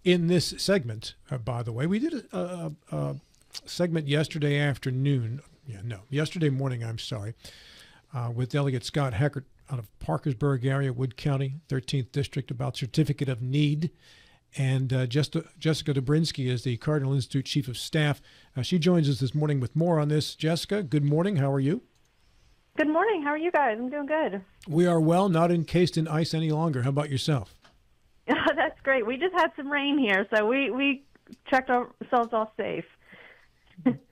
in this segment, by the way. We did a segment yesterday afternoon. Yesterday morning, I'm sorry, with Delegate Scott Heckert out of Parkersburg area, Wood County, 13th District, about Certificate of Need. And Jessica Dobrinsky is the Cardinal Institute Chief of Staff. She joins us this morning with more on this. Jessica, good morning. How are you? Good morning. How are you guys? I'm doing good. We are well, not encased in ice any longer. How about yourself? That's great. We just had some rain here, so we checked ourselves off safe.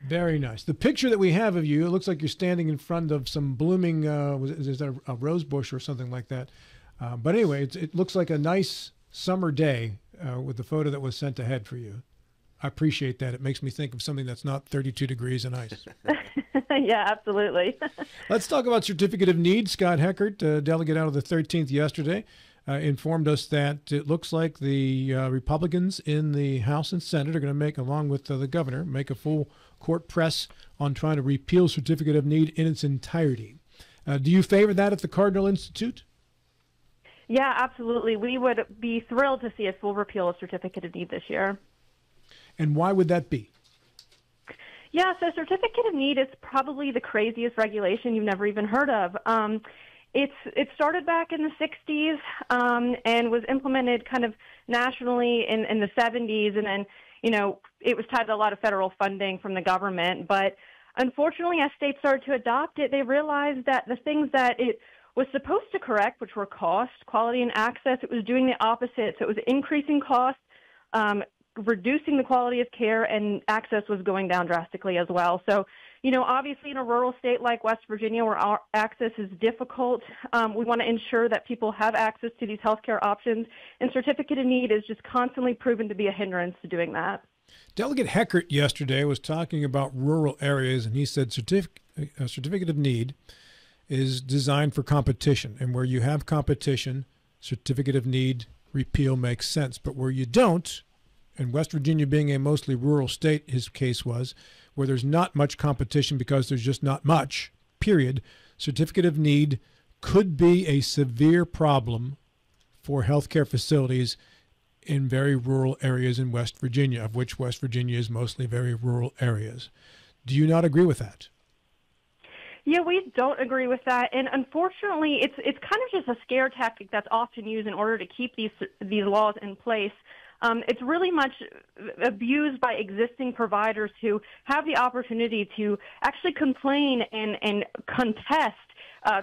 Very nice. The picture that we have of you, it looks like you're standing in front of some blooming, is that a rose bush or something like that? But anyway, it looks like a nice summer day with the photo that was sent ahead for you. I appreciate that. It makes me think of something that's not 32 degrees and ice. Yeah, absolutely. Let's talk about Certificate of Need. Scott Heckert, delegate out of the 13th yesterday, informed us that it looks like the Republicans in the House and Senate are going to make, along with the governor, make a full court press on trying to repeal Certificate of Need in its entirety. Do you favor that at the Cardinal Institute? Yeah, absolutely. We would be thrilled to see a full repeal of Certificate of Need this year. And why would that be? Yeah, so Certificate of Need is probably the craziest regulation you've never even heard of. It started back in the 60s and was implemented kind of nationally in the 70s, and then, it was tied to a lot of federal funding from the government. But unfortunately, as states started to adopt it, they realized that the things that it was supposed to correct, which were cost, quality, and access, it was doing the opposite. So it was increasing costs, reducing the quality of care, and access was going down drastically as well. So, obviously in a rural state like West Virginia where our access is difficult, we want to ensure that people have access to these healthcare options, and Certificate of Need is just constantly proven to be a hindrance to doing that. Delegate Heckert yesterday was talking about rural areas, and he said Certificate of Need is designed for competition, and where you have competition, Certificate of Need repeal makes sense. But where you don't, and West Virginia being a mostly rural state, his case was, where there's not much competition because there's just not much, period, Certificate of Need could be a severe problem for healthcare facilities in very rural areas in West Virginia, of which West Virginia is mostly very rural areas. Do you not agree with that? Yeah, we don't agree with that, and unfortunately, it's kind of just a scare tactic that's often used in order to keep these laws in place. It's really much abused by existing providers who have the opportunity to actually complain and contest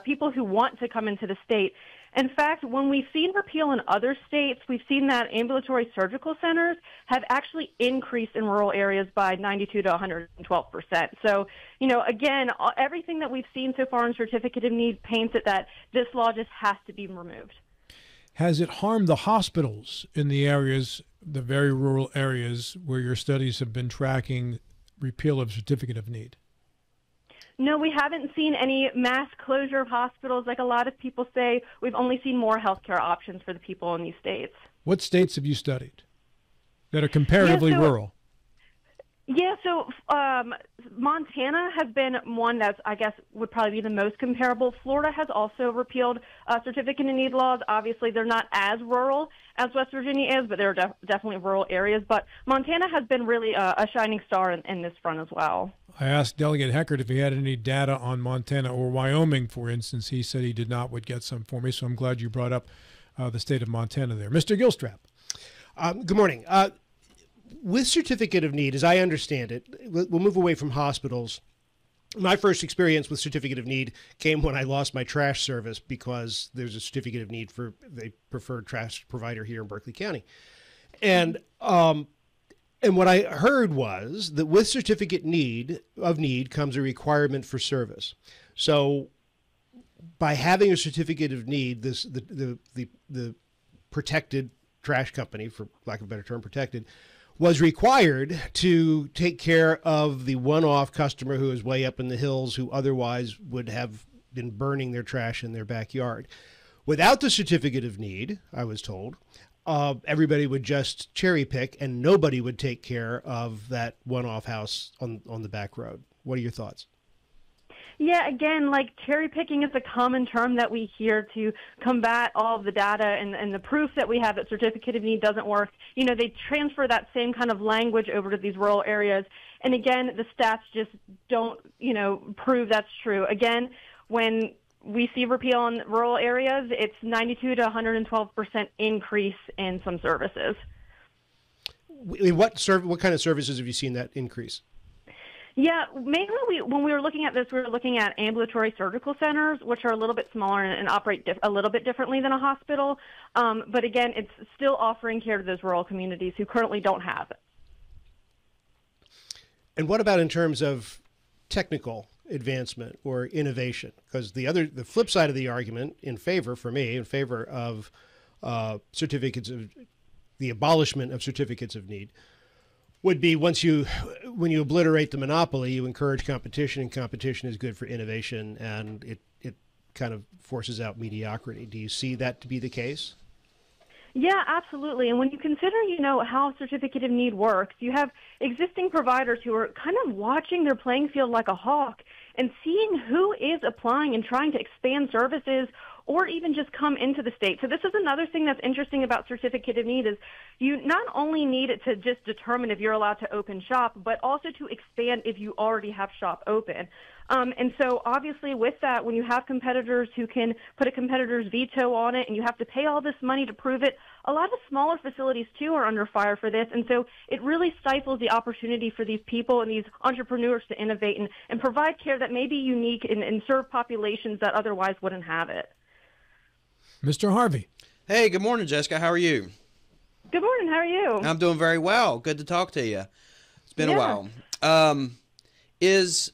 people who want to come into the state. In fact, when we've seen repeal in other states, we've seen that ambulatory surgical centers have actually increased in rural areas by 92 to 112%. So, again, everything that we've seen so far in Certificate of Need paints it that this law just has to be removed. Has it harmed the hospitals in the areas, the very rural areas where your studies have been tracking repeal of Certificate of Need? No, we haven't seen any mass closure of hospitals like a lot of people say. We've only seen more healthcare options for the people in these states. What states have you studied that are comparatively rural? Yeah, so Montana has been one that's, I guess, would probably be the most comparable. Florida has also repealed Certificate of Need laws. Obviously, they're not as rural as West Virginia is, but they're definitely rural areas. But Montana has been really a shining star in this front as well. I asked Delegate Heckert if he had any data on Montana or Wyoming, for instance. He said he did not, would get some for me, so I'm glad you brought up the state of Montana there. Mr. Gilstrap. Good morning. With Certificate of Need, as I understand it, we'll move away from hospitals. My first experience with Certificate of Need came when I lost my trash service because there's a Certificate of Need for the preferred trash provider here in Berkeley County. And what I heard was that with Certificate of Need comes a requirement for service. So by having a Certificate of Need, the protected trash company, for lack of a better term, protected, was required to take care of the one-off customer who is way up in the hills who otherwise would have been burning their trash in their backyard. Without the Certificate of Need, I was told, everybody would just cherry pick and nobody would take care of that one-off house on the back road. What are your thoughts? Yeah, again, like cherry picking is a common term that we hear to combat all of the data and the proof that we have that certificate of need doesn't work. You know, they transfer that same kind of language over to these rural areas. And again, the stats just don't, prove that's true. Again, when we see repeal in rural areas, it's 92 to 112% increase in some services. What kind of services have you seen that increase? Yeah, mainly when we were looking at this, we were looking at ambulatory surgical centers, which are a little bit smaller and operate a little bit differently than a hospital. But again, it's still offering care to those rural communities who currently don't have it. And what about in terms of technical advancement or innovation? Because the flip side of the argument in favor of the abolishment of certificates of need would be when you obliterate the monopoly, you encourage competition, and competition is good for innovation, and it kind of forces out mediocrity. Do you see that to be the case? Yeah, absolutely. And when you consider, how certificate of need works, you have existing providers who are kind of watching their playing field like a hawk and seeing who is applying and trying to expand services or even just come into the state. So this is another thing that's interesting about certificate of need is you not only need it to just determine if you're allowed to open shop, but also to expand if you already have shop open. And so obviously with that, when you have competitors who can put a competitor's veto on it and you have to pay all this money to prove it, a lot of smaller facilities too are under fire for this. And so it really stifles the opportunity for these people and these entrepreneurs to innovate and provide care that may be unique and serve populations that otherwise wouldn't have it. Mr. Harvey. Hey, good morning, Jessica. How are you? Good morning. How are you? I'm doing very well. Good to talk to you. It's been a while. Is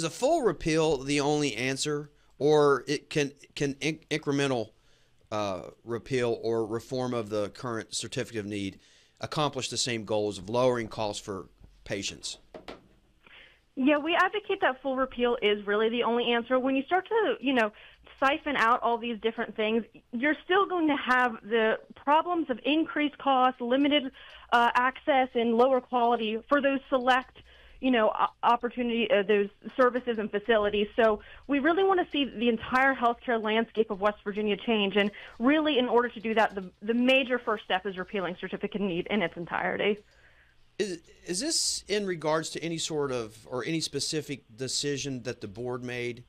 a full repeal the only answer, or it can incremental repeal or reform of the current certificate of need accomplish the same goals of lowering costs for patients? Yeah, we advocate that full repeal is really the only answer. When you start to, siphon out all these different things, you're still going to have the problems of increased costs, limited access, and lower quality for those select, opportunity, those services and facilities. So we really want to see the entire healthcare landscape of West Virginia change. And really, in order to do that, the major first step is repealing certificate of need in its entirety. Is this in regards to any sort of or any specific decision that the board made?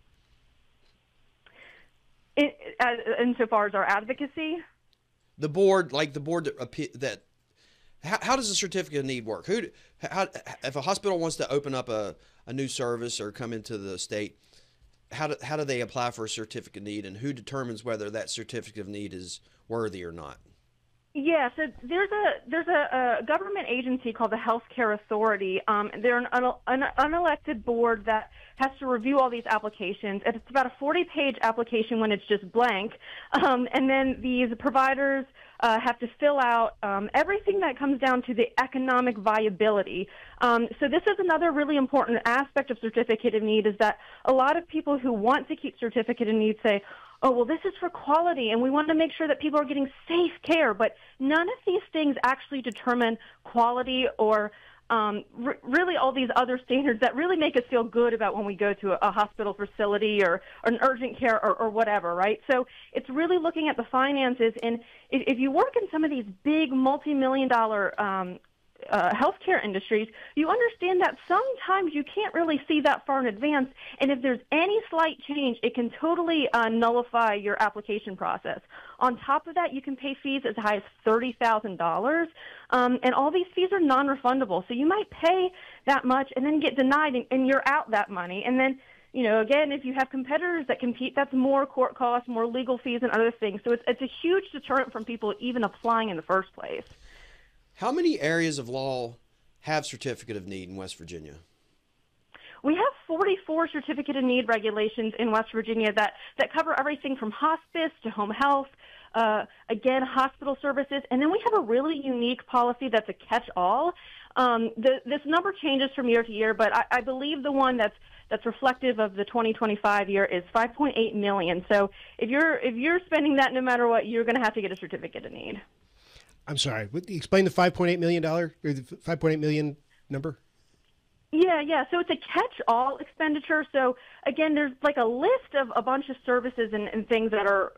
Insofar as our advocacy? The board that how does the certificate of need work? If a hospital wants to open up a new service or come into the state, how do they apply for a certificate of need, and who determines whether that certificate of need is worthy or not? Yeah, so there's a government agency called the Healthcare Authority. They're an unelected board that has to review all these applications. And it's about a 40-page application when it's just blank. And then these providers have to fill out everything that comes down to the economic viability. So this is another really important aspect of certificate of need, is that a lot of people who want to keep certificate of need say, oh, well, this is for quality, and we want to make sure that people are getting safe care. But none of these things actually determine quality or really all these other standards that really make us feel good about when we go to a hospital facility or an urgent care or whatever, right? So it's really looking at the finances. And if you work in some of these big multi-million-dollar healthcare industries, you understand that sometimes you can't really see that far in advance, and if there's any slight change, it can totally nullify your application process. On top of that, you can pay fees as high as $30,000, and all these fees are non-refundable. So you might pay that much and then get denied, and you're out that money. And then, again, if you have competitors that compete, that's more court costs, more legal fees, and other things. So it's a huge deterrent from people even applying in the first place. How many areas of law have certificate of need in West Virginia? We have 44 certificate of need regulations in West Virginia that cover everything from hospice to home health, again, hospital services, and then we have a really unique policy that's a catch-all. This number changes from year to year, but I believe the one that's reflective of the 2025 year is 5.8 million. So if you're spending that no matter what, you're going to have to get a certificate of need. I'm sorry. Explain the $5.8 million or the $5.8 million number. Yeah. So it's a catch-all expenditure. So again, there's like a list of a bunch of services and things that are,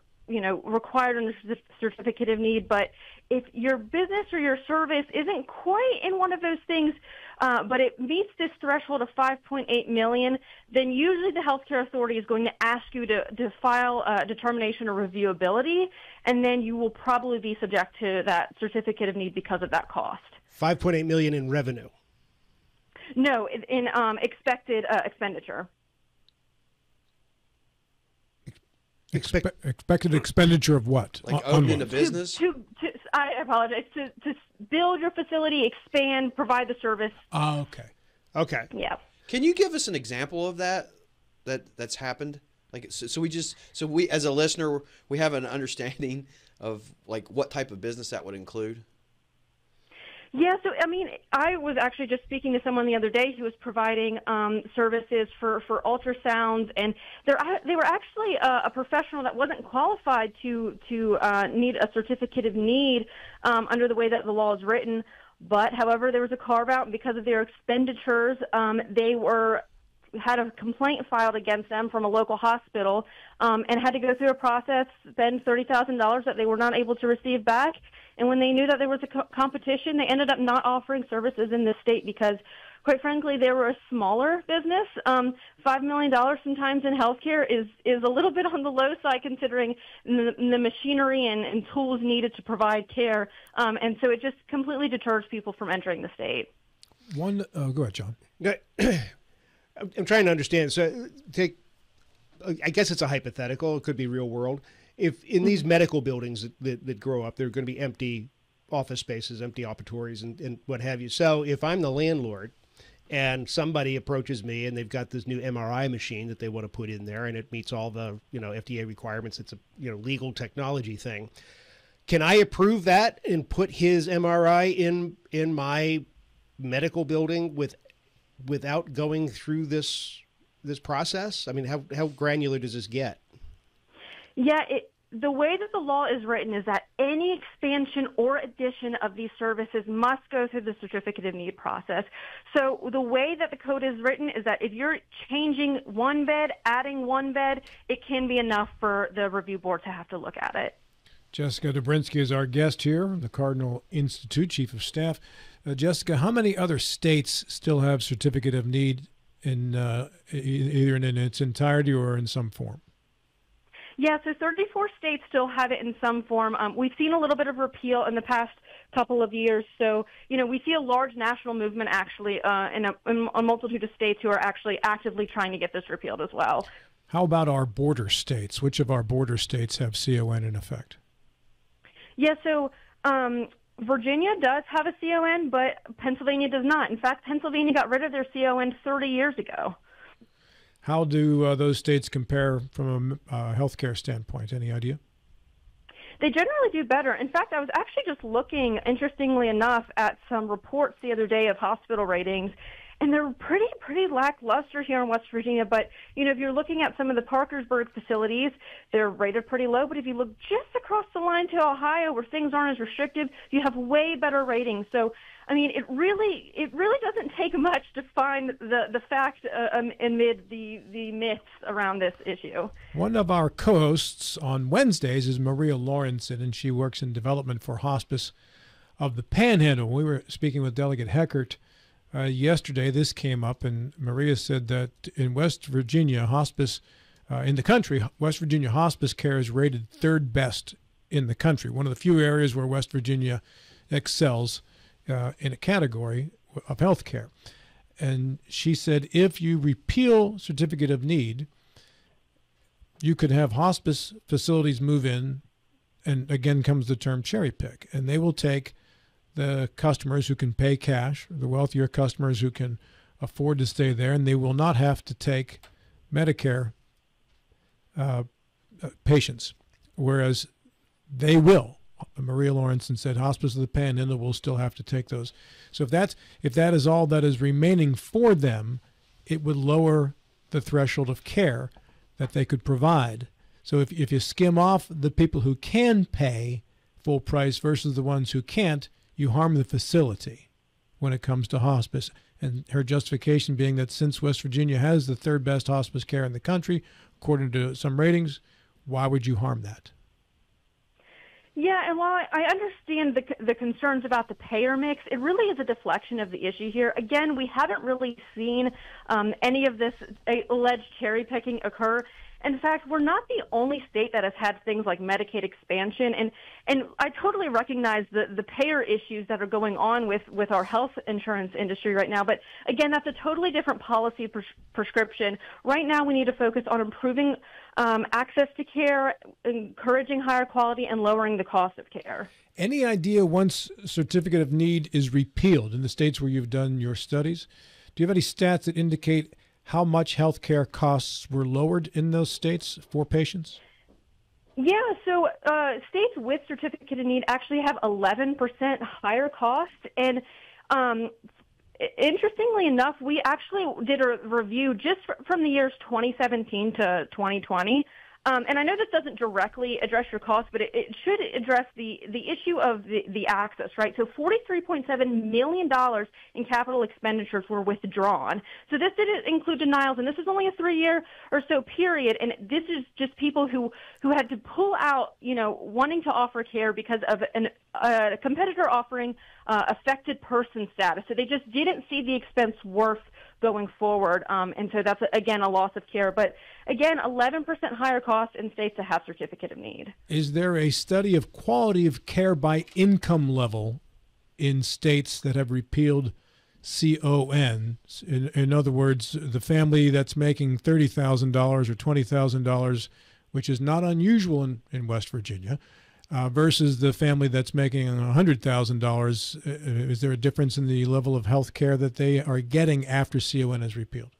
required under the certificate of need. But if your business or your service isn't quite in one of those things, but it meets this threshold of 5.8 million, then usually the healthcare authority is going to ask you to file a determination of reviewability, and then you will probably be subject to that certificate of need because of that cost. 5.8 million in revenue. No, in expected expenditure. Expected expenditure of what? Like opening a business? I apologize. To build your facility, expand, provide the service. Oh, okay. Yeah. Can you give us an example of that's happened? Like, so we as a listener, we have an understanding of like what type of business that would include. Yeah, so I mean, I was actually just speaking to someone the other day who was providing services for ultrasounds, and they were actually a professional that wasn't qualified to need a certificate of need under the way that the law is written. But however, there was a carve out, and because of their expenditures, they had a complaint filed against them from a local hospital, and had to go through a process, spend $30,000 that they were not able to receive back. And when they knew that there was a competition, they ended up not offering services in this state because, quite frankly, they were a smaller business. $5 million sometimes in healthcare is a little bit on the low side considering the machinery and tools needed to provide care. And so it just completely deters people from entering the state. Go ahead, John. I'm trying to understand. So I guess it's a hypothetical. It could be real world. If in these medical buildings that grow up, there are going to be empty office spaces, empty operatories, and what have you. So if I'm the landlord and somebody approaches me and they've got this new MRI machine that they want to put in there and it meets all the FDA requirements, it's a legal technology thing. Can I approve that and put his MRI in my medical building without going through this process? I mean, how granular does this get? Yeah, the way that the law is written is that any expansion or addition of these services must go through the certificate of need process. So the way that the code is written is that if you're changing one bed, adding one bed, it can be enough for the review board to have to look at it. Jessica Dobrinsky is our guest here, the Cardinal Institute Chief of Staff. Jessica, how many other states still have certificate of need in either in its entirety or in some form? Yeah, so 34 states still have it in some form. We've seen a little bit of repeal in the past couple of years. So, we see a large national movement actually in a multitude of states who are actually actively trying to get this repealed as well. How about our border states? Which of our border states have CON in effect? Yeah, so Virginia does have a CON, but Pennsylvania does not. In fact, Pennsylvania got rid of their CON 30 years ago. How do those states compare from a healthcare standpoint? Any idea? They generally do better. In fact, I was actually just looking, interestingly enough, at some reports the other day of hospital ratings, and they're pretty lackluster here in West Virginia. But, if you're looking at some of the Parkersburg facilities, they're rated pretty low. But if you look just across the line to Ohio, where things aren't as restrictive, you have way better ratings. So, I mean, it really doesn't take much to find the fact amid the myths around this issue. One of our co-hosts on Wednesdays is Maria Lawrenson, and she works in development for Hospice of the Panhandle. We were speaking with Delegate Heckert yesterday. This came up, and Maria said that in West Virginia, hospice in the country, West Virginia hospice care is rated third best in the country. One of the few areas where West Virginia excels in a category of health care. And she said if you repeal certificate of need, you could have hospice facilities move in, and again comes the term cherry pick, and they will take the customers who can pay cash, the wealthier customers who can afford to stay there, and they will not have to take Medicare patients, whereas they will. Maria Lawrenson said Hospice of the Panhandle will still have to take those. So if that is all that is remaining for them, it would lower the threshold of care that they could provide. So if you skim off the people who can pay full price versus the ones who can't, you harm the facility when it comes to hospice. and her justification being that since West Virginia has the third best hospice care in the country, according to some ratings, why would you harm that? Yeah, and while I understand the concerns about the payer mix, it really is a deflection of the issue here. Again, we haven't really seen any of this alleged cherry picking occur. In fact, we're not the only state that has had things like Medicaid expansion, and I totally recognize the payer issues that are going on with our health insurance industry right now. But again, that's a totally different policy prescription. Right now, we need to focus on improving access to care, encouraging higher quality, and lowering the cost of care. Any idea once certificate of need is repealed in the states where you've done your studies? Do you have any stats that indicate how much health care costs were lowered in those states for patients? Yeah, so states with certificate of need actually have 11% higher costs. And interestingly enough, we actually did a review just from the years 2017 to 2020. And I know this doesn't directly address your costs, but it should address the issue of the access, right? So $43.7 million in capital expenditures were withdrawn. So this didn't include denials, and this is only a 3-year or so period. And this is just people who had to pull out, wanting to offer care because of a competitor offering affected person status. So they just didn't see the expense worth going forward. And so that's, again, a loss of care. But again, 11% higher cost in states that have certificate of need. Is there a study of quality of care by income level in states that have repealed CON? In other words, the family that's making $30,000 or $20,000, which is not unusual in West Virginia, versus the family that's making $100,000. Is there a difference in the level of health care that they are getting after CON is repealed?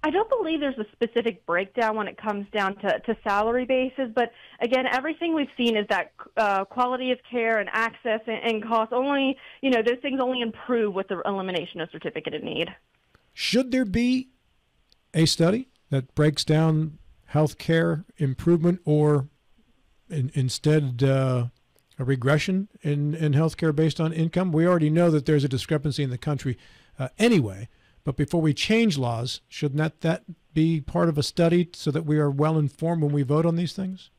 I don't believe there's a specific breakdown when it comes down to salary basis, but again, everything we've seen is that quality of care and access and cost only, those things only improve with the elimination of certificate of need. Should there be a study that breaks down health care improvement or instead a regression in health care based on income? We already know that there's a discrepancy in the country anyway. But before we change laws, shouldn't that be part of a study so that we are well informed when we vote on these things?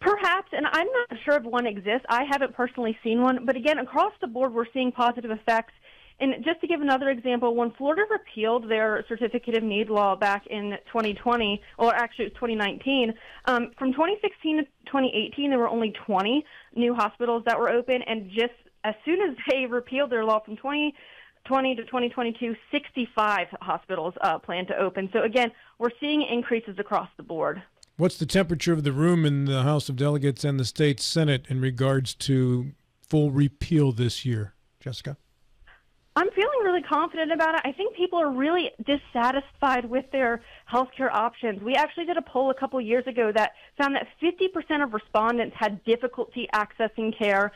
Perhaps, and I'm not sure if one exists. I haven't personally seen one. But again, across the board, we're seeing positive effects. And just to give another example, when Florida repealed their certificate of need law back in 2020, or actually it was 2019, from 2016 to 2018, there were only 20 new hospitals that were open. And just as soon as they repealed their law from 2020 to 2022, 65 hospitals plan to open. So again, we're seeing increases across the board. What's the temperature of the room in the House of Delegates and the state Senate in regards to full repeal this year? Jessica? I'm feeling really confident about it. I think people are really dissatisfied with their healthcare options. We actually did a poll a couple years ago that found that 50% of respondents had difficulty accessing care.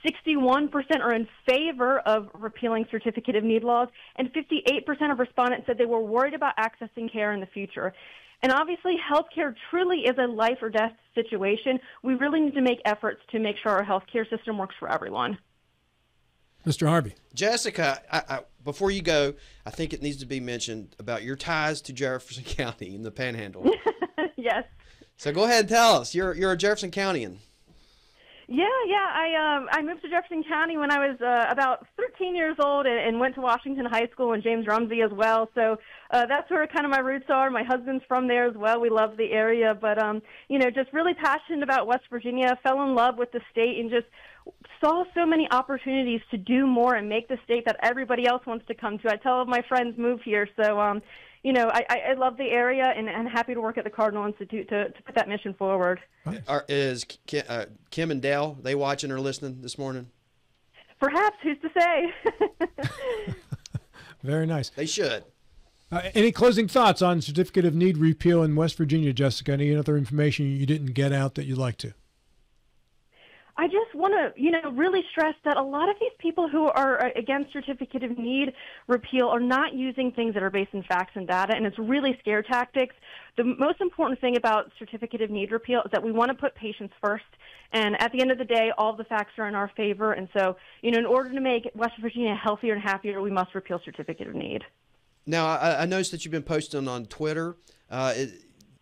61% are in favor of repealing certificate of need laws, and 58% of respondents said they were worried about accessing care in the future. And obviously, healthcare truly is a life or death situation. We really need to make efforts to make sure our healthcare system works for everyone. Mr. Harvey. Jessica, before you go, I think it needs to be mentioned about your ties to Jefferson County in the Panhandle. Yes. So go ahead and tell us. You're a Jefferson Countyan. Yeah. I moved to Jefferson County when I was about 13 years old and went to Washington High School and James Rumsey as well. So that's where kind of my roots are. My husband's from there as well. We love the area, but just really passionate about West Virginia. Fell in love with the state and just saw so many opportunities to do more and make the state that everybody else wants to come to. I tell my friends move here, so I love the area and I'm happy to work at the Cardinal Institute to put that mission forward. Is Kim and Dale, they watching or listening this morning? Perhaps, who's to say? Very nice. They should. Any closing thoughts on certificate of need repeal in West Virginia, Jessica? Any other information you didn't get out that you'd like to? I just want to, really stress that a lot of these people who are against certificate of need repeal are not using things that are based in facts and data, and it's really scare tactics. The most important thing about certificate of need repeal is that we want to put patients first, And at the end of the day, all the facts are in our favor. And so, in order to make West Virginia healthier and happier, we must repeal certificate of need. Now, I noticed that you've been posting on Twitter.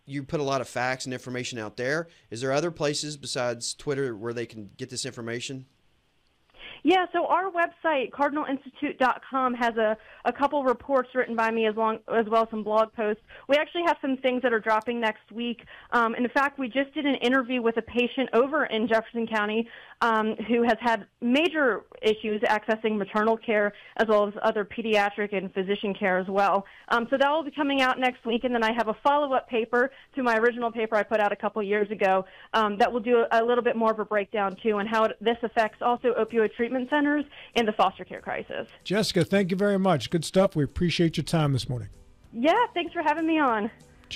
You put a lot of facts and information out there. Is there other places besides Twitter where they can get this information? Yeah, so our website, cardinalinstitute.com, has a couple reports written by me as well as some blog posts. We actually have some things that are dropping next week. In fact, we just did an interview with a patient over in Jefferson County who has had major issues accessing maternal care as well as other pediatric and physician care as well. So that will be coming out next week, and then I have a follow-up paper to my original paper I put out a couple years ago that will do a little bit more of a breakdown, too, on how this affects also opioid treatment centers and the foster care crisis. Jessica, thank you very much. Good stuff. We appreciate your time this morning. Yeah, thanks for having me on.